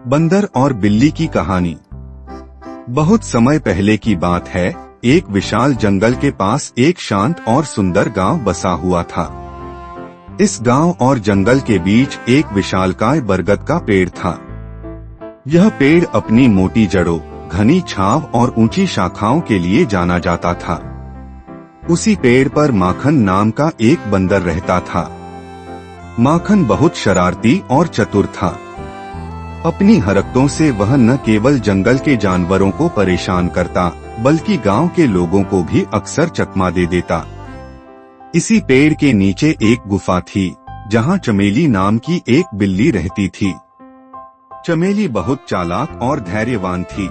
बंदर और बिल्ली की कहानी। बहुत समय पहले की बात है। एक विशाल जंगल के पास एक शांत और सुंदर गांव बसा हुआ था। इस गांव और जंगल के बीच एक विशालकाय बरगद का पेड़ था। यह पेड़ अपनी मोटी जड़ों, घनी छांव और ऊंची शाखाओं के लिए जाना जाता था। उसी पेड़ पर माखन नाम का एक बंदर रहता था। माखन बहुत शरारती और चतुर था। अपनी हरकतों से वह न केवल जंगल के जानवरों को परेशान करता, बल्कि गांव के लोगों को भी अक्सर चकमा दे देता। इसी पेड़ के नीचे एक गुफा थी, जहां चमेली नाम की एक बिल्ली रहती थी। चमेली बहुत चालाक और धैर्यवान थी।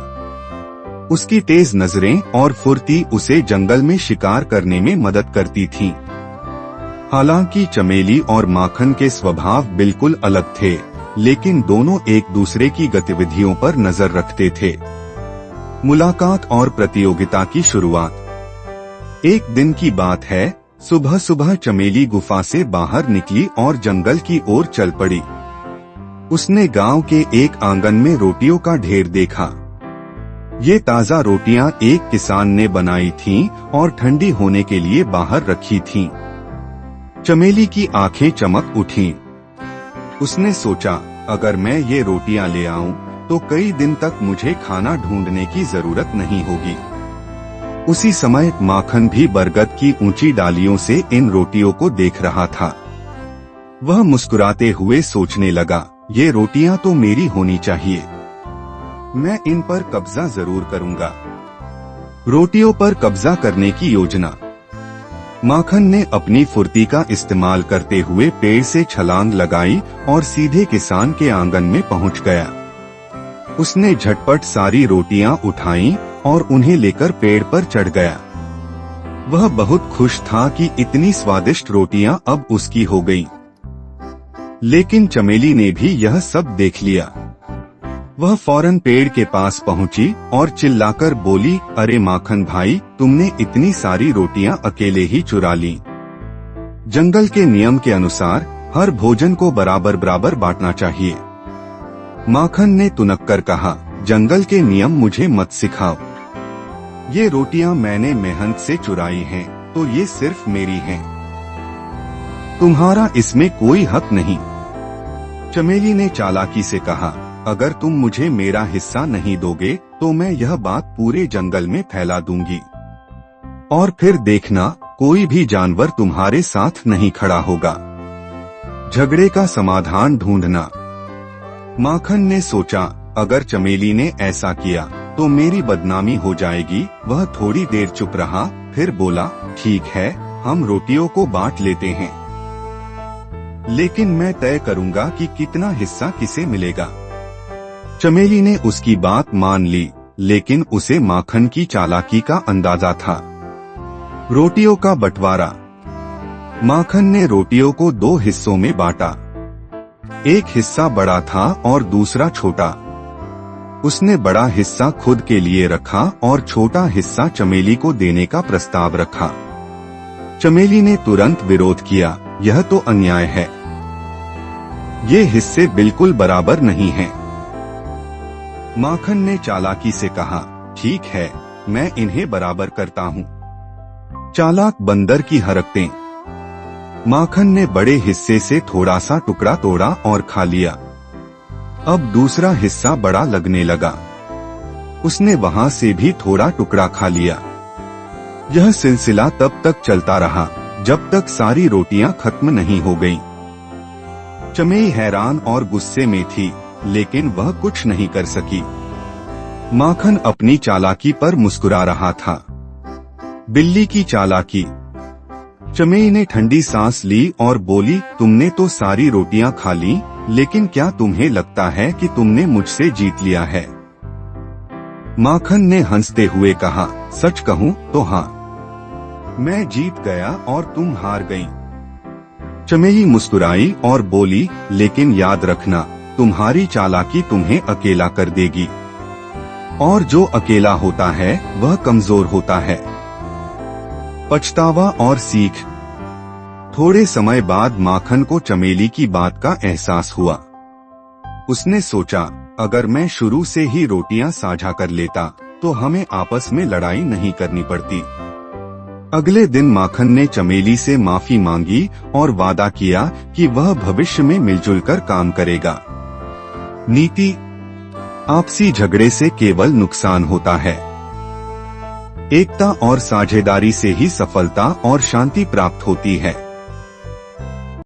उसकी तेज नजरें और फुर्ती उसे जंगल में शिकार करने में मदद करती थी। हालांकि चमेली और माखन के स्वभाव बिल्कुल अलग थे, लेकिन दोनों एक दूसरे की गतिविधियों पर नजर रखते थे। मुलाकात और प्रतियोगिता की शुरुआत। एक दिन की बात है। सुबह सुबह चमेली गुफा से बाहर निकली और जंगल की ओर चल पड़ी। उसने गांव के एक आंगन में रोटियों का ढेर देखा। ये ताजा रोटियां एक किसान ने बनाई थीं और ठंडी होने के लिए बाहर रखी थीं। चमेली की आंखें चमक उठीं। उसने सोचा, अगर मैं ये रोटियां ले आऊं, तो कई दिन तक मुझे खाना ढूंढने की जरूरत नहीं होगी। उसी समय माखन भी बरगद की ऊंची डालियों से इन रोटियों को देख रहा था। वह मुस्कुराते हुए सोचने लगा, ये रोटियां तो मेरी होनी चाहिए। मैं इन पर कब्जा जरूर करूंगा। रोटियों पर कब्जा करने की योजना। माखन ने अपनी फुर्ती का इस्तेमाल करते हुए पेड़ से छलांग लगाई और सीधे किसान के आंगन में पहुंच गया। उसने झटपट सारी रोटियां उठाईं और उन्हें लेकर पेड़ पर चढ़ गया। वह बहुत खुश था कि इतनी स्वादिष्ट रोटियां अब उसकी हो गईं। लेकिन चमेली ने भी यह सब देख लिया। वह फौरन पेड़ के पास पहुंची और चिल्लाकर बोली, अरे माखन भाई, तुमने इतनी सारी रोटियां अकेले ही चुरा ली। जंगल के नियम के अनुसार हर भोजन को बराबर बराबर बांटना चाहिए। माखन ने तुनक कर कहा, जंगल के नियम मुझे मत सिखाओ। ये रोटियां मैंने मेहनत से चुराई हैं, तो ये सिर्फ मेरी हैं। तुम्हारा इसमें कोई हक नहीं। चमेली ने चालाकी से कहा, अगर तुम मुझे मेरा हिस्सा नहीं दोगे, तो मैं यह बात पूरे जंगल में फैला दूंगी। और फिर देखना, कोई भी जानवर तुम्हारे साथ नहीं खड़ा होगा। झगड़े का समाधान ढूंढना। माखन ने सोचा, अगर चमेली ने ऐसा किया, तो मेरी बदनामी हो जाएगी। वह थोड़ी देर चुप रहा, फिर बोला, ठीक है, हम रोटियों को बांट लेते हैं, लेकिन मैं तय करूंगा कि कितना हिस्सा किसे मिलेगा। चमेली ने उसकी बात मान ली, लेकिन उसे माखन की चालाकी का अंदाजा था। रोटियों का बंटवारा। माखन ने रोटियों को दो हिस्सों में बांटा। एक हिस्सा बड़ा था और दूसरा छोटा। उसने बड़ा हिस्सा खुद के लिए रखा और छोटा हिस्सा चमेली को देने का प्रस्ताव रखा। चमेली ने तुरंत विरोध किया, यह तो अन्याय है। ये हिस्से बिल्कुल बराबर नहीं हैं। माखन ने चालाकी से कहा, ठीक है, मैं इन्हें बराबर करता हूँ। चालाक बंदर की हरकतें। माखन ने बड़े हिस्से से थोड़ा सा टुकड़ा तोड़ा और खा लिया। अब दूसरा हिस्सा बड़ा लगने लगा। उसने वहां से भी थोड़ा टुकड़ा खा लिया। यह सिलसिला तब तक चलता रहा, जब तक सारी रोटियां खत्म नहीं हो गईं। चमेली हैरान और गुस्से में थी, लेकिन वह कुछ नहीं कर सकी। माखन अपनी चालाकी पर मुस्कुरा रहा था। बिल्ली की चालाकी। चमेली ने ठंडी सांस ली और बोली, तुमने तो सारी रोटियां खा ली, लेकिन क्या तुम्हें लगता है कि तुमने मुझसे जीत लिया है? माखन ने हंसते हुए कहा, सच कहूं तो हाँ, मैं जीत गया और तुम हार गई। चमेली मुस्कुराई और बोली, लेकिन याद रखना, तुम्हारी चालाकी तुम्हें अकेला कर देगी, और जो अकेला होता है वह कमजोर होता है। पछतावा और सीख। थोड़े समय बाद माखन को चमेली की बात का एहसास हुआ। उसने सोचा, अगर मैं शुरू से ही रोटियां साझा कर लेता तो हमें आपस में लड़ाई नहीं करनी पड़ती। अगले दिन माखन ने चमेली से माफी मांगी और वादा किया कि वह भविष्य में मिलजुल कर काम करेगा। नीति: आपसी झगड़े से केवल नुकसान होता है। एकता और साझेदारी से ही सफलता और शांति प्राप्त होती है।